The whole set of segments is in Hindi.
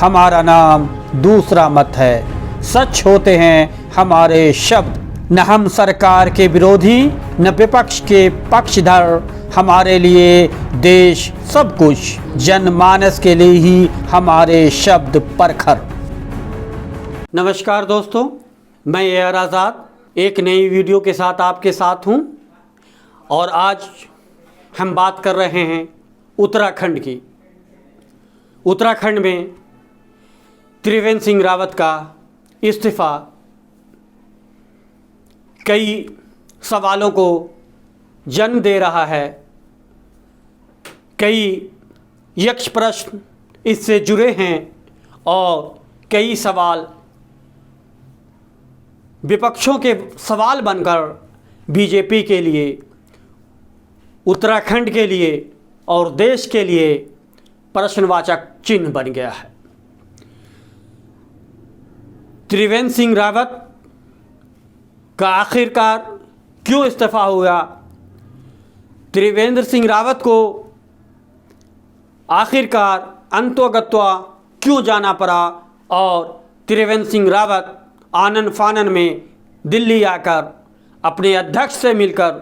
हमारा नाम दूसरा मत है। सच होते हैं हमारे शब्द, न हम सरकार के विरोधी न विपक्ष के पक्षधर। हमारे लिए देश सब कुछ, जनमानस के लिए ही हमारे शब्द परखर। नमस्कार दोस्तों, मैं एयर आज़ाद एक नई वीडियो के साथ आपके साथ हूं और आज हम बात कर रहे हैं उत्तराखंड की। उत्तराखंड में त्रिवेंद्र सिंह रावत का इस्तीफ़ा कई सवालों को जन्म दे रहा है। कई यक्ष प्रश्न इससे जुड़े हैं और कई सवाल विपक्षों के सवाल बनकर बीजेपी के लिए, उत्तराखंड के लिए और देश के लिए प्रश्नवाचक चिन्ह बन गया है। त्रिवेंद्र सिंह रावत का आखिरकार क्यों इस्तीफ़ा हुआ? त्रिवेंद्र सिंह रावत को आखिरकार अंतोगत्वा क्यों जाना पड़ा? और त्रिवेंद्र सिंह रावत आनन फानन में दिल्ली आकर अपने अध्यक्ष से मिलकर,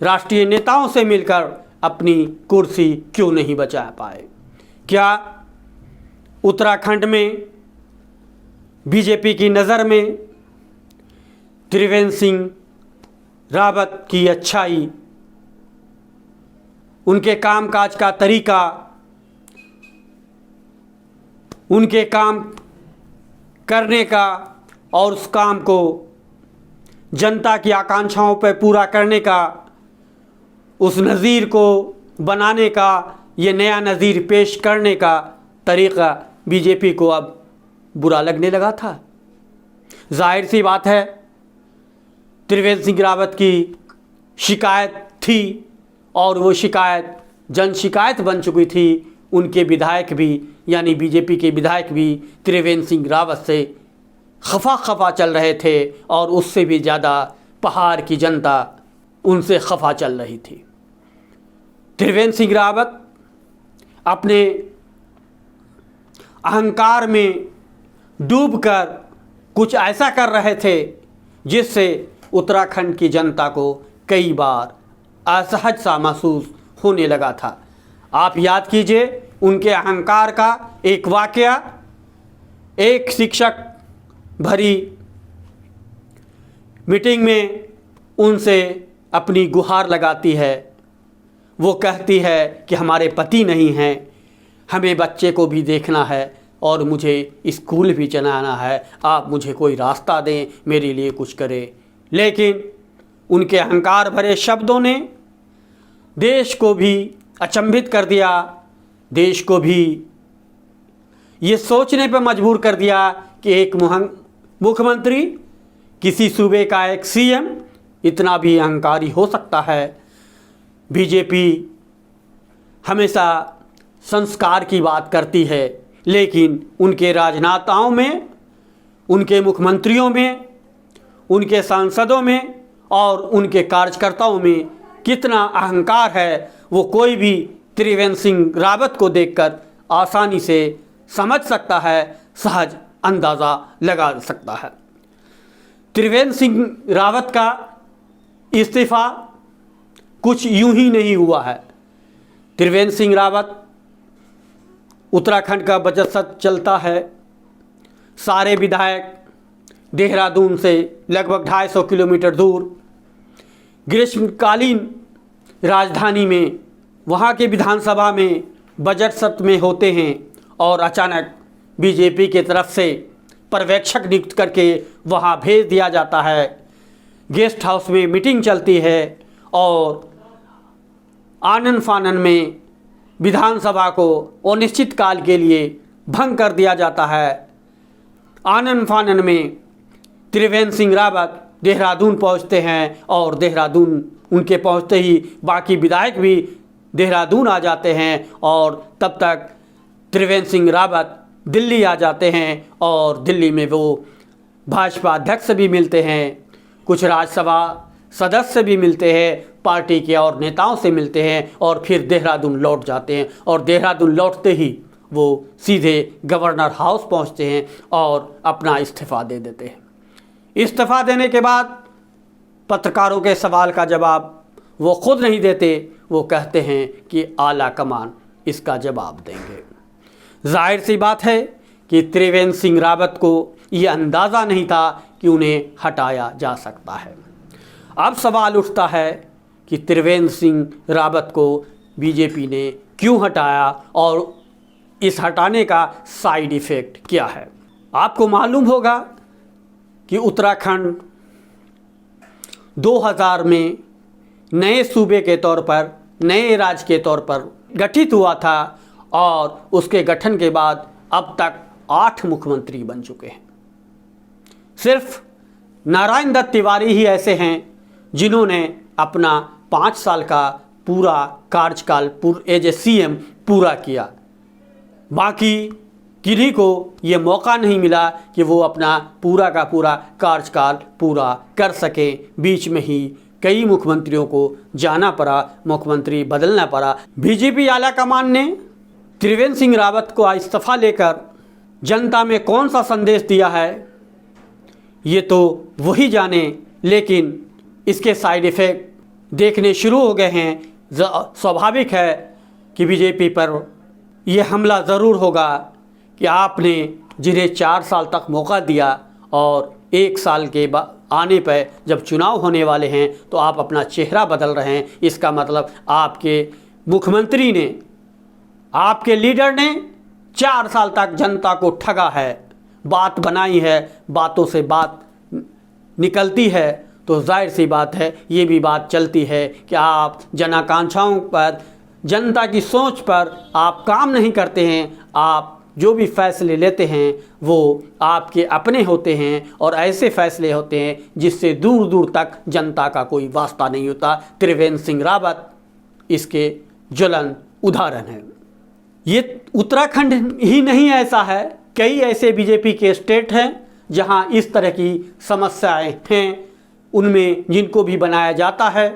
राष्ट्रीय नेताओं से मिलकर अपनी कुर्सी क्यों नहीं बचा पाए? क्या उत्तराखंड में बीजेपी की नज़र में त्रिवेंद्र सिंह रावत की अच्छाई, उनके कामकाज का तरीका, उनके काम करने का और उस काम को जनता की आकांक्षाओं पर पूरा करने का, उस नज़ीर को बनाने का, ये नया नज़ीर पेश करने का तरीक़ा बीजेपी को अब बुरा लगने लगा था? जाहिर सी बात है, त्रिवेंद्र सिंह रावत की शिकायत थी और वो शिकायत जन शिकायत बन चुकी थी। उनके विधायक भी, यानी बीजेपी के विधायक भी त्रिवेंद्र सिंह रावत से खफा चल रहे थे और उससे भी ज़्यादा पहाड़ की जनता उनसे खफा चल रही थी। त्रिवेंद्र सिंह रावत अपने अहंकार में डूबकर कुछ ऐसा कर रहे थे जिससे उत्तराखंड की जनता को कई बार असहज सा महसूस होने लगा था। आप याद कीजिए उनके अहंकार का एक वाकया। एक शिक्षक भरी मीटिंग में उनसे अपनी गुहार लगाती है। वो कहती है कि हमारे पति नहीं हैं, हमें बच्चे को भी देखना है और मुझे स्कूल भी चलाना है, आप मुझे कोई रास्ता दें, मेरे लिए कुछ करें। लेकिन उनके अहंकार भरे शब्दों ने देश को भी अचंभित कर दिया, देश को भी ये सोचने पर मजबूर कर दिया कि एक मुख्यमंत्री, किसी सूबे का एक सीएम इतना भी अहंकारी हो सकता है। बीजेपी हमेशा संस्कार की बात करती है, लेकिन उनके राजनेताओं में, उनके मुख्यमंत्रियों में, उनके सांसदों में और उनके कार्यकर्ताओं में कितना अहंकार है, वो कोई भी त्रिवेंद्र सिंह रावत को देखकर आसानी से समझ सकता है, सहज अंदाज़ा लगा सकता है। त्रिवेंद्र सिंह रावत का इस्तीफ़ा कुछ यूं ही नहीं हुआ है। त्रिवेंद्र सिंह रावत, उत्तराखंड का बजट सत्र चलता है। सारे विधायक देहरादून से लगभग 250 किलोमीटर दूर ग्रीष्मकालीन राजधानी में, वहाँ के विधानसभा में बजट सत्र में होते हैं और अचानक बीजेपी की तरफ से पर्यवेक्षक नियुक्त करके वहाँ भेज दिया जाता है। गेस्ट हाउस में मीटिंग चलती है और आनन फानन में विधानसभा को अनिश्चित काल के लिए भंग कर दिया जाता है। आनन फानन में त्रिवेंद्र सिंह रावत देहरादून पहुंचते हैं और देहरादून उनके पहुंचते ही बाकी विधायक भी देहरादून आ जाते हैं और तब तक त्रिवेंद्र सिंह रावत दिल्ली आ जाते हैं और दिल्ली में वो भाजपा अध्यक्ष से भी मिलते हैं, कुछ राज्यसभा सदस्य भी मिलते हैं, पार्टी के और नेताओं से मिलते हैं और फिर देहरादून लौट जाते हैं। और देहरादून लौटते ही वो सीधे गवर्नर हाउस पहुंचते हैं और अपना इस्तीफ़ा दे देते हैं। इस्तीफ़ा देने के बाद पत्रकारों के सवाल का जवाब वो खुद नहीं देते, वो कहते हैं कि आला कमान इसका जवाब देंगे। जाहिर सी बात है कि त्रिवेंद्र सिंह रावत को ये अंदाज़ा नहीं था कि उन्हें हटाया जा सकता है। अब सवाल उठता है कि त्रिवेंद्र सिंह रावत को बीजेपी ने क्यों हटाया और इस हटाने का साइड इफ़ेक्ट क्या है। आपको मालूम होगा कि उत्तराखंड 2000 में नए सूबे के तौर पर, नए राज्य के तौर पर गठित हुआ था और उसके गठन के बाद अब तक 8 मुख्यमंत्री बन चुके हैं। सिर्फ नारायण दत्त तिवारी ही ऐसे हैं जिन्होंने अपना 5 साल का पूरा कार्यकाल एज ए CM पूरा किया। बाकी किन्हीं को ये मौका नहीं मिला कि वो अपना पूरा का पूरा कार्यकाल पूरा कर सकें। बीच में ही कई मुख्यमंत्रियों को जाना पड़ा, मुख्यमंत्री बदलना पड़ा। बीजेपी आला कमान ने त्रिवेंद्र सिंह रावत को इस्तीफा लेकर जनता में कौन सा संदेश दिया है ये तो वही जाने, लेकिन इसके साइड इफ़ेक्ट देखने शुरू हो गए हैं। स्वाभाविक है कि बीजेपी पर यह हमला ज़रूर होगा कि आपने जिन्हें 4 साल तक मौका दिया और 1 साल के आने पर जब चुनाव होने वाले हैं तो आप अपना चेहरा बदल रहे हैं। इसका मतलब आपके मुख्यमंत्री ने, आपके लीडर ने 4 साल तक जनता को ठगा है, बात बनाई है, बातों से बात निकलती है तो जाहिर सी बात है ये भी बात चलती है कि आप जनाकांक्षाओं पर, जनता की सोच पर आप काम नहीं करते हैं। आप जो भी फैसले लेते हैं वो आपके अपने होते हैं और ऐसे फैसले होते हैं जिससे दूर दूर तक जनता का कोई वास्ता नहीं होता। त्रिवेंद्र सिंह रावत इसके ज्वलन उदाहरण है। ये उत्तराखंड ही नहीं ऐसा है, कई ऐसे बीजेपी के स्टेट हैं जहां इस तरह की समस्याएं हैं। उनमें जिनको भी बनाया जाता है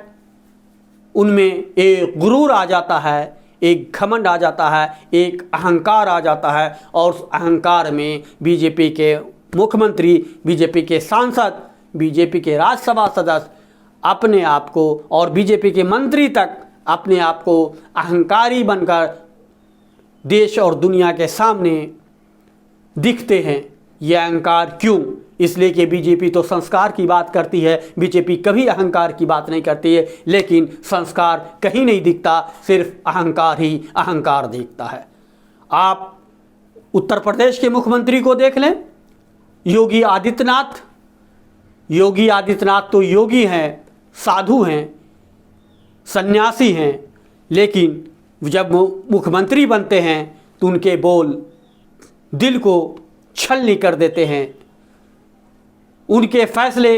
उनमें एक गुरूर आ जाता है, एक घमंड आ जाता है, एक अहंकार आ जाता है और उस अहंकार में बीजेपी के मुख्यमंत्री, बीजेपी के सांसद, बीजेपी के राज्यसभा सदस्य अपने आप को और बीजेपी के मंत्री तक अपने आप को अहंकारी बनकर देश और दुनिया के सामने दिखते हैं। यह अहंकार क्यों? इसलिए कि बीजेपी तो संस्कार की बात करती है, बीजेपी कभी अहंकार की बात नहीं करती है, लेकिन संस्कार कहीं नहीं दिखता, सिर्फ अहंकार ही अहंकार दिखता है। आप उत्तर प्रदेश के मुख्यमंत्री को देख लें, योगी आदित्यनाथ। योगी आदित्यनाथ तो योगी हैं, साधु हैं, सन्यासी हैं, लेकिन जब मुख्यमंत्री बनते हैं तो उनके बोल दिल को छलनी कर देते हैं। उनके फैसले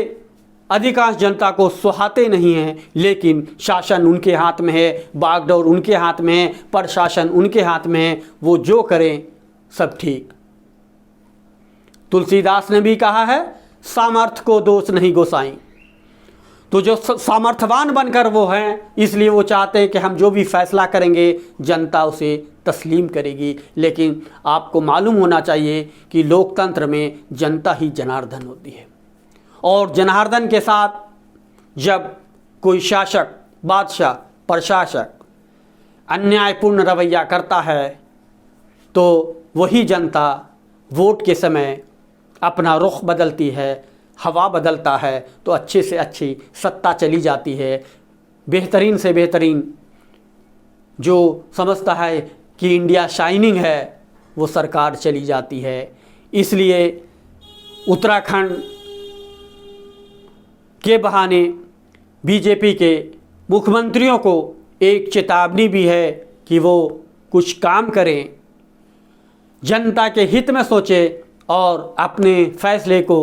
अधिकांश जनता को सुहाते नहीं हैं, लेकिन शासन उनके हाथ में है, बागडोर उनके हाथ में है, प्रशासन उनके हाथ में है, वो जो करें सब ठीक। तुलसीदास ने भी कहा है, सामर्थ्य को दोष नहीं गोसाई। तो जो सामर्थ्यवान बनकर वो हैं, इसलिए वो चाहते हैं कि हम जो भी फैसला करेंगे जनता उसे तस्लीम करेगी। लेकिन आपको मालूम होना चाहिए कि लोकतंत्र में जनता ही जनार्दन होती है और जनार्दन के साथ जब कोई शासक, बादशाह, प्रशासक अन्यायपूर्ण रवैया करता है तो वही जनता वोट के समय अपना रुख बदलती है, हवा बदलता है तो अच्छे से अच्छी सत्ता चली जाती है। बेहतरीन से बेहतरीन जो समझता है कि इंडिया शाइनिंग है वो सरकार चली जाती है। इसलिए उत्तराखंड के बहाने बीजेपी के मुख्यमंत्रियों को एक चेतावनी भी है कि वो कुछ काम करें, जनता के हित में सोचें और अपने फैसले को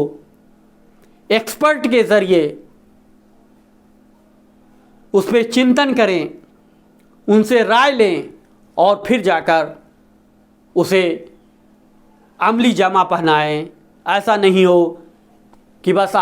एक्सपर्ट के ज़रिए उस पर चिंतन करें, उनसे राय लें और फिर जाकर उसे अमली जामा पहनाएं। ऐसा नहीं हो कि बस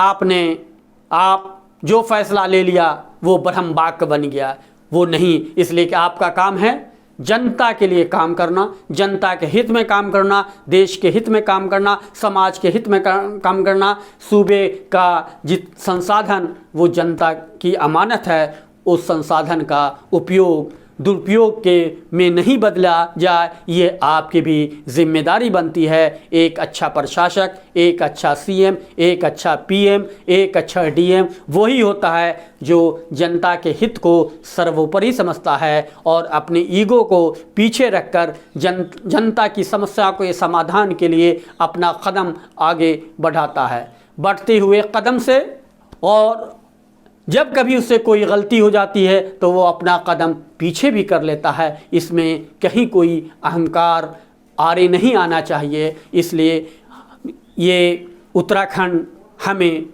आप जो फैसला ले लिया वो ब्रह्म वाक्य बन गया, वो नहीं। इसलिए कि आपका काम है जनता के लिए काम करना, जनता के हित में काम करना, देश के हित में काम करना, समाज के हित में काम करना। सूबे का जित संसाधन वो जनता की अमानत है, उस संसाधन का उपयोग दुरुपयोग के में नहीं बदला जाए, ये आपकी भी जिम्मेदारी बनती है। एक अच्छा प्रशासक, एक अच्छा सीएम, एक अच्छा पीएम, एक अच्छा डीएम वही होता है जो जनता के हित को सर्वोपरि समझता है और अपने ईगो को पीछे रखकर जनता की समस्या के समाधान के लिए अपना कदम आगे बढ़ाता है, बढ़ते हुए कदम से। और जब कभी उससे कोई गलती हो जाती है तो वो अपना कदम पीछे भी कर लेता है। इसमें कहीं कोई अहंकार आड़े नहीं आना चाहिए। इसलिए ये उत्तराखंड हमें,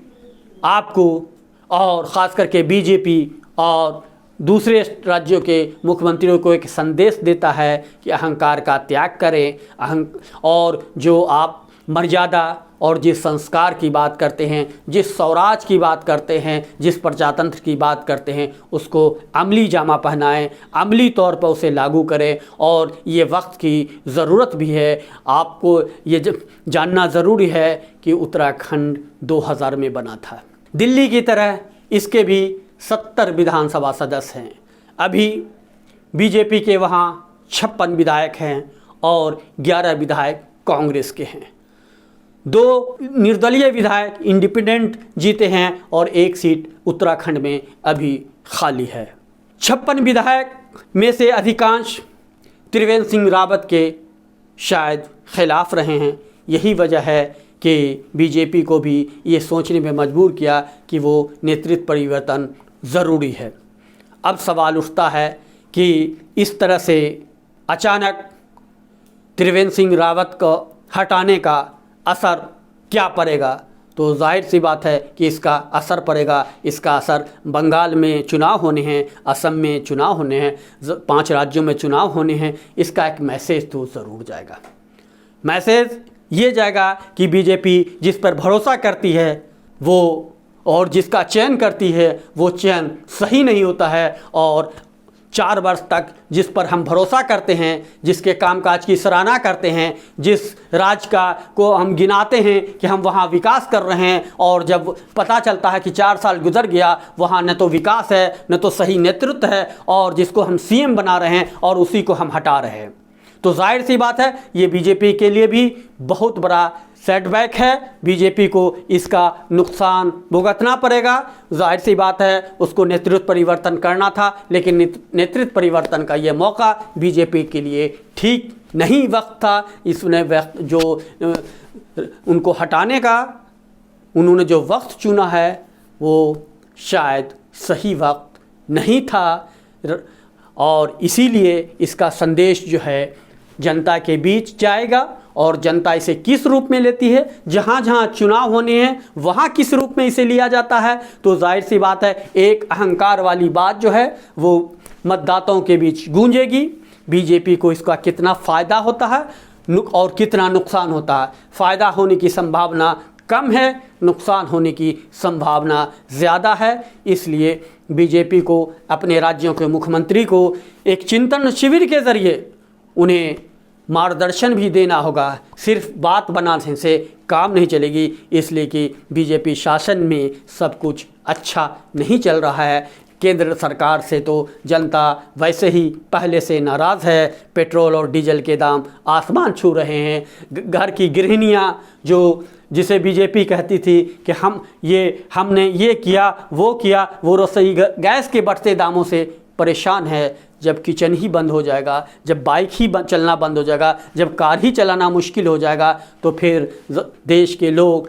आपको और ख़ास करके बीजेपी और दूसरे राज्यों के मुख्यमंत्रियों को एक संदेश देता है कि अहंकार का त्याग करें। और जो आप मर्यादा और जिस संस्कार की बात करते हैं, जिस स्वराज की बात करते हैं, जिस प्रजातंत्र की बात करते हैं, उसको अमली जामा पहनाएं, अमली तौर पर उसे लागू करें। और ये वक्त की ज़रूरत भी है। आपको ये जानना ज़रूरी है कि उत्तराखंड 2000 में बना था। दिल्ली की तरह इसके भी 70 विधानसभा सदस्य हैं। अभी बीजेपी के वहाँ 56 विधायक हैं और 11 विधायक कांग्रेस के हैं। 2 निर्दलीय विधायक इंडिपेंडेंट जीते हैं और 1 सीट उत्तराखंड में अभी खाली है। 56 विधायक में से अधिकांश त्रिवेंद्र सिंह रावत के शायद खिलाफ रहे हैं। यही वजह है कि बीजेपी को भी ये सोचने में मजबूर किया कि वो नेतृत्व परिवर्तन ज़रूरी है। अब सवाल उठता है कि इस तरह से अचानक त्रिवेंद्र सिंह रावत को हटाने का असर क्या पड़ेगा। तो जाहिर सी बात है कि इसका असर पड़ेगा। इसका असर बंगाल में चुनाव होने हैं, असम में चुनाव होने हैं, 5 राज्यों में चुनाव होने हैं। इसका एक मैसेज तो ज़रूर जाएगा। मैसेज ये जाएगा कि बीजेपी जिस पर भरोसा करती है वो और जिसका चयन करती है वो चयन सही नहीं होता है। और 4 वर्ष तक जिस पर हम भरोसा करते हैं, जिसके कामकाज की सराहना करते हैं, जिस राज्य को हम गिनाते हैं कि हम वहाँ विकास कर रहे हैं, और जब पता चलता है कि 4 साल गुजर गया, वहाँ न तो विकास है न तो सही नेतृत्व है, और जिसको हम सीएम बना रहे हैं और उसी को हम हटा रहे हैं, तो जाहिर सी बात है ये बीजेपी के लिए भी बहुत बड़ा सेटबैक है। बीजेपी को इसका नुकसान भुगतना पड़ेगा। जाहिर सी बात है उसको नेतृत्व परिवर्तन करना था, लेकिन नेतृत्व परिवर्तन का ये मौका बीजेपी के लिए ठीक नहीं वक्त था। इसने वक्त जो उनको हटाने का उन्होंने जो वक्त चुना है वो शायद सही वक्त नहीं था, और इसीलिए इसका संदेश जो है जनता के बीच जाएगा। और जनता इसे किस रूप में लेती है, जहाँ जहाँ चुनाव होने हैं वहाँ किस रूप में इसे लिया जाता है, तो जाहिर सी बात है एक अहंकार वाली बात जो है वो मतदाताओं के बीच गूंजेगी। बीजेपी को इसका कितना फ़ायदा होता है और कितना नुकसान होता है। फ़ायदा होने की संभावना कम है, नुकसान होने की संभावना ज़्यादा है। इसलिए बीजेपी को अपने राज्यों के मुख्यमंत्री को एक चिंतन शिविर के ज़रिए उन्हें मार्गदर्शन भी देना होगा। सिर्फ बात बनाने से काम नहीं चलेगी, इसलिए कि बीजेपी शासन में सब कुछ अच्छा नहीं चल रहा है। केंद्र सरकार से तो जनता वैसे ही पहले से नाराज़ है। पेट्रोल और डीजल के दाम आसमान छू रहे हैं। घर की गृहिणियाँ जिसे बीजेपी कहती थी कि हमने ये किया, वो रसोई गैस के बढ़ते दामों से परेशान है। जब किचन ही बंद हो जाएगा, जब बाइक ही चलना बंद हो जाएगा, जब कार ही चलाना मुश्किल हो जाएगा, तो फिर देश के लोग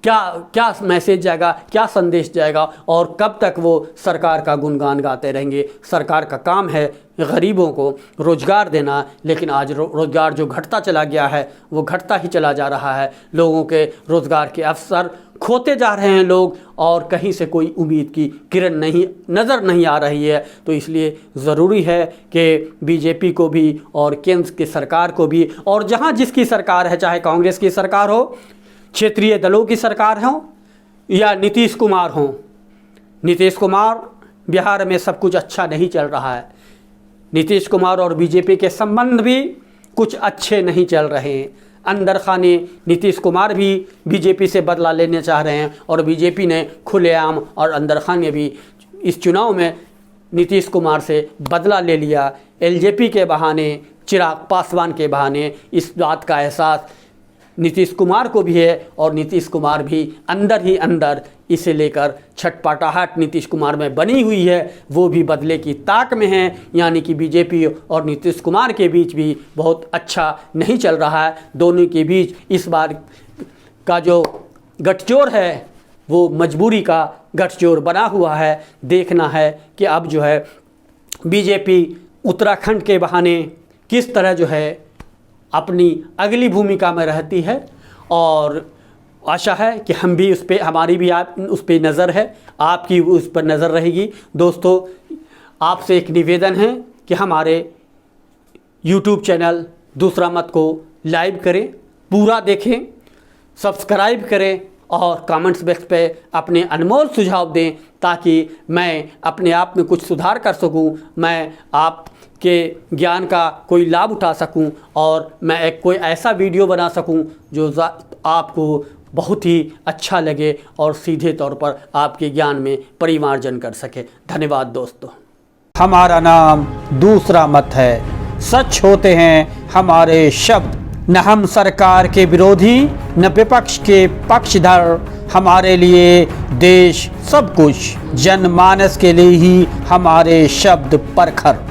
क्या मैसेज जाएगा, क्या संदेश जाएगा, और कब तक वो सरकार का गुणगान गाते रहेंगे। सरकार का काम है गरीबों को रोज़गार देना, लेकिन आज रोज़गार जो घटता चला गया है वो घटता ही चला जा रहा है। लोगों के रोज़गार के अवसर खोते जा रहे हैं लोग, और कहीं से कोई उम्मीद की किरण नज़र नहीं आ रही है। तो इसलिए ज़रूरी है कि बीजेपी को भी और केंद्र की सरकार को भी, और जहाँ जिसकी सरकार है, चाहे कांग्रेस की सरकार हो, क्षेत्रीय दलों की सरकार हो या नीतीश कुमार हो। नीतीश कुमार बिहार में सब कुछ अच्छा नहीं चल रहा है। नीतीश कुमार और बीजेपी के संबंध भी कुछ अच्छे नहीं चल रहे हैं। अंदर खाने नीतीश कुमार भी बीजेपी से बदला लेने चाह रहे हैं और बीजेपी ने खुलेआम और अंदर खाने भी इस चुनाव में नीतीश कुमार से बदला ले लिया। एलजेपी के बहाने, चिराग पासवान के बहाने इस बात का एहसास नीतीश कुमार को भी है और नीतीश कुमार भी अंदर ही अंदर इसे लेकर छटपटाहट नीतीश कुमार में बनी हुई है। वो भी बदले की ताक में हैं, यानी कि बीजेपी और नीतीश कुमार के बीच भी बहुत अच्छा नहीं चल रहा है। दोनों के बीच इस बार का जो गठजोड़ है वो मजबूरी का गठजोड़ बना हुआ है। देखना है कि अब जो है बीजेपी उत्तराखंड के बहाने किस तरह जो है अपनी अगली भूमिका में रहती है, और आशा है कि हम भी उस पर, हमारी भी उस पर नज़र है, आपकी उस पर नज़र रहेगी। दोस्तों, आपसे एक निवेदन है कि हमारे YouTube चैनल दूसरा मत को लाइव करें, पूरा देखें, सब्सक्राइब करें और कमेंट्स बॉक्स पे अपने अनमोल सुझाव दें ताकि मैं अपने आप में कुछ सुधार कर सकूं, मैं आपके ज्ञान का कोई लाभ उठा सकूं और मैं एक कोई ऐसा वीडियो बना सकूं जो आपको बहुत ही अच्छा लगे और सीधे तौर पर आपके ज्ञान में परिमार्जन कर सके। धन्यवाद दोस्तों। हमारा नाम दूसरा मत है, सच होते हैं हमारे शब्द, न हम सरकार के विरोधी न विपक्ष के पक्षधर। हमारे लिए देश सब कुछ, जनमानस के लिए ही हमारे शब्द परखर।